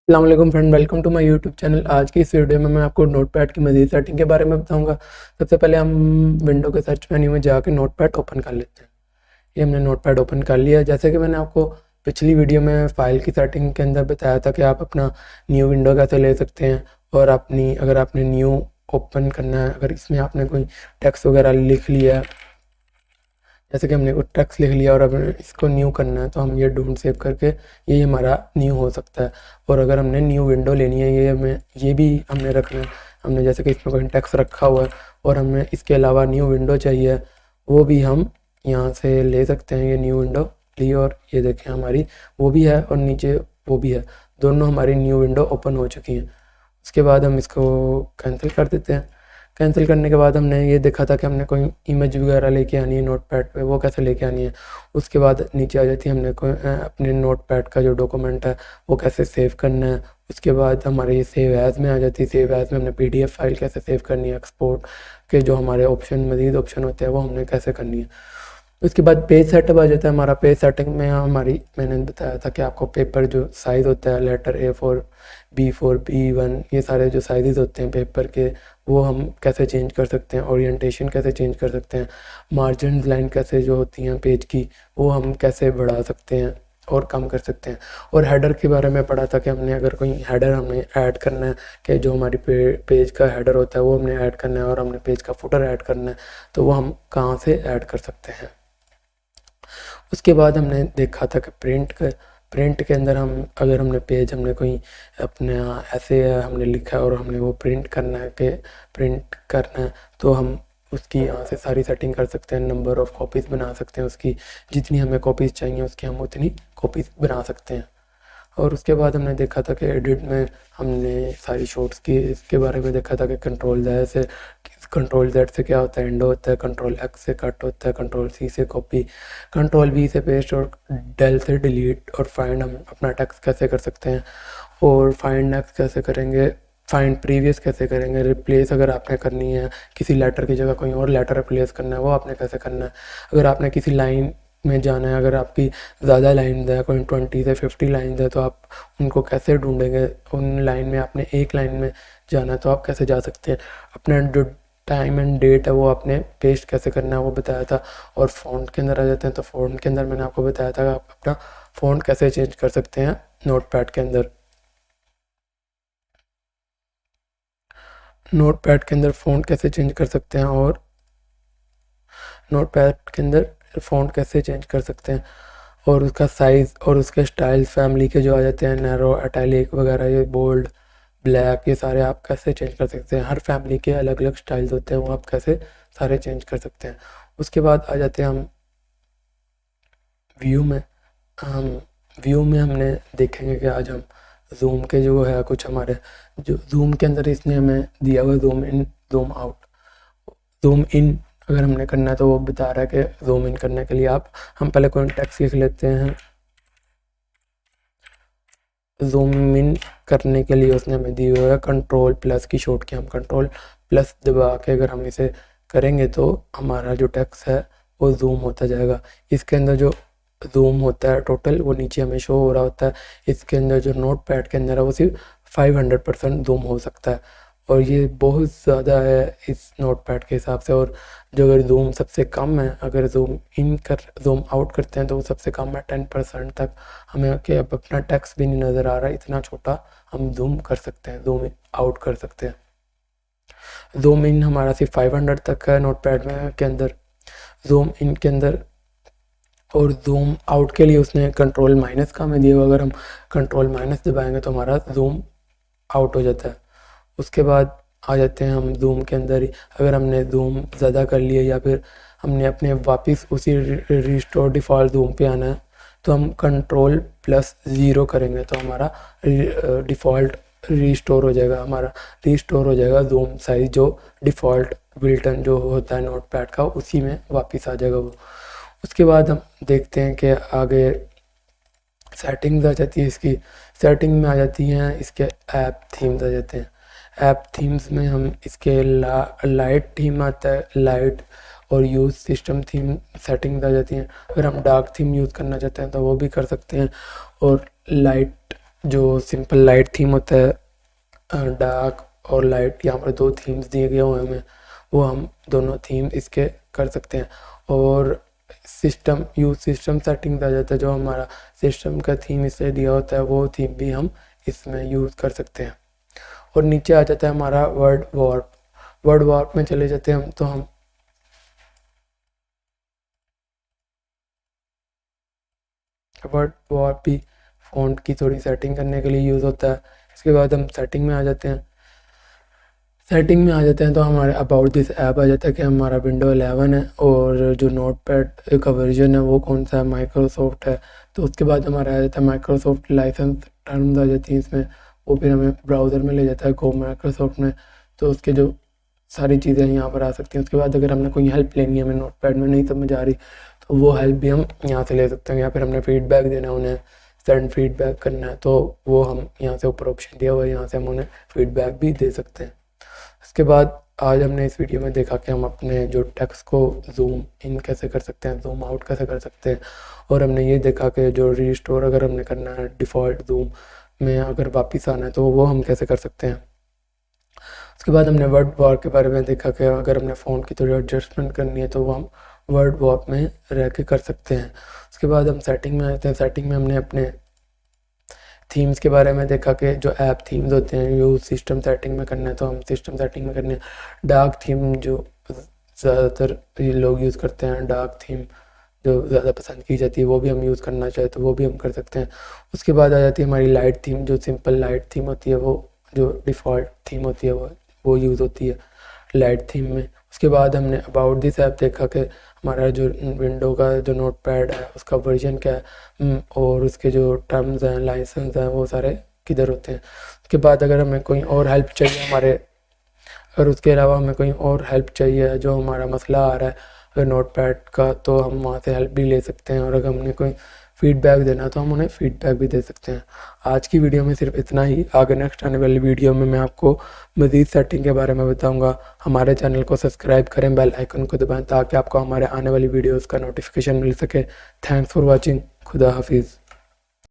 अस्सलाम friend, welcome to my YouTube channel. आज की इस वीडियो में मैं आपको नोटपैड की मज़ीद सेटिंग के बारे में बताऊंगा। सबसे पहले हम विंडो के सर्च मेन्यू में जाके नोटपैड ओपन कर लेते हैं। ये हमने नोटपैड ओपन कर लिया। जैसे कि मैंने आपको पिछली वीडियो में फ़ाइल की सेटिंग के अंदर बताया था कि आप अपना न्यू विंडो कैसे ले सकते हैं, और अगर आपने न्यू ओपन करना है, अगर इसमें आपने कोई टेक्स्ट वगैरह लिख लिया है, जैसे कि हमने कुछ टेक्स्ट लिख लिया और अब इसको न्यू करना है, तो हम ये डोंट सेव करके ये हमारा न्यू हो सकता है। और अगर हमने न्यू विंडो लेनी है, ये भी हमने रखना है। हमने जैसे कि इसमें कोई टेक्स्ट रखा हुआ है और हमें इसके अलावा न्यू विंडो चाहिए, वो भी हम यहाँ से ले सकते हैं। ये न्यू विंडो ली और ये देखें हमारी वो भी है और नीचे वो भी है, दोनों हमारी न्यू विंडो ओपन हो चुकी हैं। उसके बाद हम इसको कैंसिल कर देते हैं। कैंसिल करने के बाद हमने ये देखा था कि हमने कोई इमेज वगैरह लेके आनी है नोटपैड पे, वो कैसे लेके आनी है। उसके बाद नीचे आ जाती है हमने कोई अपने नोटपैड का जो डॉक्यूमेंट है वो कैसे सेव करना है। उसके बाद हमारे ये सेव एज़ में आ जाती है। सेव एज़ में हमने पीडीएफ फाइल कैसे सेव करनी है, एक्सपोर्ट के जो हमारे ऑप्शन मज़ीद ऑप्शन होते हैं वो हमने कैसे करनी है। उसके बाद पेज सेटअप आ जाता है हमारा। पेज सेटिंग में मैंने बताया था कि आपको पेपर जो साइज़ होता है, लेटर A4, B4, B1, ये सारे जो साइज़ होते हैं पेपर के, वो हम कैसे चेंज कर सकते हैं। ओरिएंटेशन कैसे चेंज कर सकते हैं। मार्जिन लाइन कैसे जो होती हैं पेज की, वो हम कैसे बढ़ा सकते हैं और कम कर सकते हैं। और हेडर के बारे में पढ़ा था कि हमने अगर कोई हेडर हमें ऐड करना है, कि जो हमारी पेज का हेडर होता है वो हमने ऐड करना है, और हमने पेज का फुटर ऐड करना है, तो वो हम कहाँ से ऐड कर सकते हैं। उसके बाद हमने देखा था कि प्रिंट के अंदर हमने पेज हमने कोई अपना ऐसे हमने लिखा है और हमने वो प्रिंट करना है, तो हम उसकी यहाँ से सारी सेटिंग कर सकते हैं। नंबर ऑफ़ कॉपीज़ बना सकते हैं, उसकी जितनी हमें कॉपीज़ चाहिए उसकी हम उतनी कॉपीज़ बना सकते हैं। और उसके बाद हमने देखा था कि एडिट में हमने सारी शॉर्ट्स की इसके बारे में देखा था कि कंट्रोल जेड से क्या होता है, एंड होता है, कंट्रोल एक्स से कट होता है, कंट्रोल सी से कॉपी, कंट्रोल वी से पेस्ट, और डेल से डिलीट। और फाइंड हम अपना टेक्स्ट कैसे कर सकते हैं, और फाइंड नेक्स्ट कैसे करेंगे, फाइंड प्रीवियस कैसे करेंगे, रिप्लेस अगर आपने करनी है किसी लेटर की जगह कोई और लेटर रिप्लेस करना है, वो आपने कैसे करना है। अगर आपने किसी लाइन में जाना है, अगर आपकी ज़्यादा लाइन है, कोई 20 से 50 लाइन है, तो आप उनको कैसे ढूंढेंगे। उन लाइन में आपने एक लाइन में जाना है तो आप कैसे जा सकते हैं। अपना जो टाइम एंड डेट है वो आपने पेस्ट कैसे करना है वो बताया था। और फ़ॉन्ट के अंदर आ जाते हैं, तो फ़ॉन्ट के अंदर मैंने आपको बताया था कि आप अपना फ़ॉन्ट कैसे चेंज कर सकते हैं नोटपैड के अंदर। नोटपैड के अंदर फ़ॉन्ट कैसे चेंज कर सकते हैं, और नोटपैड के अंदर फ़ॉन्ट कैसे चेंज कर सकते हैं, और उसका साइज़ और उसके स्टाइल फैमिली के जो आ जाते हैं, नैरो, इटैलिक वगैरह, ये बोल्ड, ब्लैक, ये सारे आप कैसे चेंज कर सकते हैं। हर फैमिली के अलग अलग स्टाइल्स होते हैं, वो आप कैसे सारे चेंज कर सकते हैं। उसके बाद आ जाते हैं हम व्यू में। हम व्यू में हमने देखेंगे कि आज हम जूम के जो है कुछ हमारे जो जूम के अंदर इसने हमें दिया हुआ zoom in, zoom out, zoom in अगर हमने करना है तो वो बता रहा है कि जूम इन करने के लिए हम पहले कोई टेक्स्ट लिख लेते हैं। जूम इन करने के लिए उसने हमें दी हुआ है कंट्रोल प्लस की शॉर्ट की। हम कंट्रोल प्लस दबा के अगर हम इसे करेंगे तो हमारा जो टेक्स्ट है वो जूम होता जाएगा। इसके अंदर जो जूम होता है टोटल वो नीचे हमें शो हो रहा होता है। इसके अंदर जो नोट पैड के अंदर है वो सिर्फ 500% जूम हो सकता है, और ये बहुत ज़्यादा है इस नोट पैड के हिसाब से। और जो अगर जूम सबसे कम है, अगर जूम आउट करते हैं तो वो सबसे कम है 10% तक। हमें कि अब अपना टेक्स्ट भी नहीं नज़र आ रहा है, इतना छोटा हम जूम कर सकते हैं, जूम आउट कर सकते हैं। जूम इन हमारा सिर्फ 500 तक है नोट पैड में के अंदर, जूम इन के अंदर। और जूम आउट के लिए उसने कंट्रोल माइनस का हमें दिया हुआ, अगर हम कंट्रोल माइनस दबाएंगे तो हमारा जूम आउट हो जाता है। उसके बाद आ जाते हैं हम जूम के अंदर ही, अगर हमने जूम ज़्यादा कर लिया या फिर हमने अपने वापस उसी रिस्टोर डिफ़ॉल्ट जूम पे आना है, तो हम कंट्रोल प्लस ज़ीरो करेंगे तो हमारा डिफ़ॉल्ट रिस्टोर हो जाएगा। हमारा रिस्टोर हो जाएगा जूम साइज़, जो डिफ़ॉल्ट बिल्टन जो होता है नोट पैड का, उसी में वापस आ जाएगा वो। उसके बाद हम देखते हैं कि आगे सेटिंग्स आ जाती है इसकी। सेटिंग में आ जाती हैं इसके ऐप थीम्स आ जाते हैं। ऐप थीम्स में हम इसके लाइट थीम आता है, लाइट और यूज़ सिस्टम थीम सेटिंग्स आ जाती हैं। अगर हम डार्क थीम यूज़ करना चाहते हैं तो वो भी कर सकते हैं, और लाइट जो सिंपल लाइट थीम होता है, डार्क और लाइट, यहाँ पर 2 थीम्स दिए गए हुए हैं हमें, वो हम दोनों थीम इसके कर सकते हैं। और सिस्टम सेटिंग्स आ जाता है, जो हमारा सिस्टम का थीम इससे दिया होता है वो थीम भी हम इसमें यूज़ कर सकते हैं। और नीचे आ जाता है हमारा वर्ड वॉर्प में चले जाते हैं हम, तो हम वर्ड वॉर्प भी फ़ॉन्ट की थोड़ी सेटिंग करने के लिए यूज़ होता है। इसके बाद हम सेटिंग में आ जाते हैं। तो हमारे अबाउट दिस ऐप आ जाता है कि हमारा विंडो 11 है और जो नोटपैड का वर्जन है वो कौन सा है, माइक्रोसॉफ्ट है। तो उसके बाद हमारा आ जाता है माइक्रोसॉफ्ट लाइसेंस टर्म्स आ जाती हैं इसमें, वो फिर हमें ब्राउज़र में ले जाता है गो माइक्रोसॉफ्ट में। तो उसके जो सारी चीज़ें यहाँ पर आ सकती हैं। उसके बाद अगर हमने कोई हेल्प लेनी है, हमें नोटपैड में नहीं समझ आ रही, तो वो हेल्प भी हम यहाँ से ले सकते हैं। या फिर हमने फीडबैक देना है उन्हें, सेंड फीडबैक करना है, तो वो हम यहाँ से ऊपर ऑप्शन दिया हुआ है, यहाँ से हम उन्हें फीडबैक भी दे सकते हैं। इसके बाद आज हमने इस वीडियो में देखा कि हम अपने जो टेक्स्ट को जूम इन कैसे कर सकते हैं, जूम आउट कैसे कर सकते हैं। और हमने ये देखा कि जो रीस्टोर अगर हमने करना है डिफ़ॉल्ट जूम में अगर वापस आना है, तो वो हम कैसे कर सकते हैं। उसके बाद हमने वर्ड वॉर के बारे में देखा कि अगर हमने फ़ोन की थोड़ी एडजस्टमेंट करनी है तो वो हम वर्ड वॉर में रह के कर सकते हैं। उसके बाद हम सेटिंग में आते हैं। सेटिंग में हमने अपने थीम्स के बारे में देखा कि जो ऐप थीम्स होते हैं यूज़ सिस्टम सेटिंग में करना है, तो हम सिस्टम सेटिंग में करने हैं। डार्क थीम जो ज़्यादातर ये लोग यूज़ करते हैं, डार्क थीम जो ज़्यादा पसंद की जाती है, वो भी हम यूज़ करना चाहें तो वो भी हम कर सकते हैं। उसके बाद आ जाती है हमारी लाइट थीम, जो सिंपल लाइट थीम होती है, वो जो डिफ़ॉल्ट थीम होती है वो यूज़ होती है लाइट थीम में। उसके बाद हमने अबाउट दिस ऐप देखा कि हमारा जो विंडो का जो नोटपैड है उसका वर्जन क्या है, और उसके जो टर्म्स हैं, लाइसेंस हैं, वो सारे किधर होते हैं। उसके बाद अगर हमें कोई और हेल्प चाहिए अगर उसके अलावा हमें कोई और हेल्प चाहिए, जो हमारा मसला आ रहा है अगर नोटपैड का, तो हम वहाँ से हेल्प भी ले सकते हैं। और अगर हमने कोई फीडबैक देना तो हम उन्हें फीडबैक भी दे सकते हैं। आज की वीडियो में सिर्फ इतना ही। आगे नेक्स्ट आने वाली वीडियो में मैं आपको मज़ीद सेटिंग के बारे में बताऊंगा। हमारे चैनल को सब्सक्राइब करें, बेल आइकन को दबाएं ताकि आपको हमारे आने वाली वीडियोस का नोटिफिकेशन मिल सके। Thanks for watching. खुदा हाफिज़।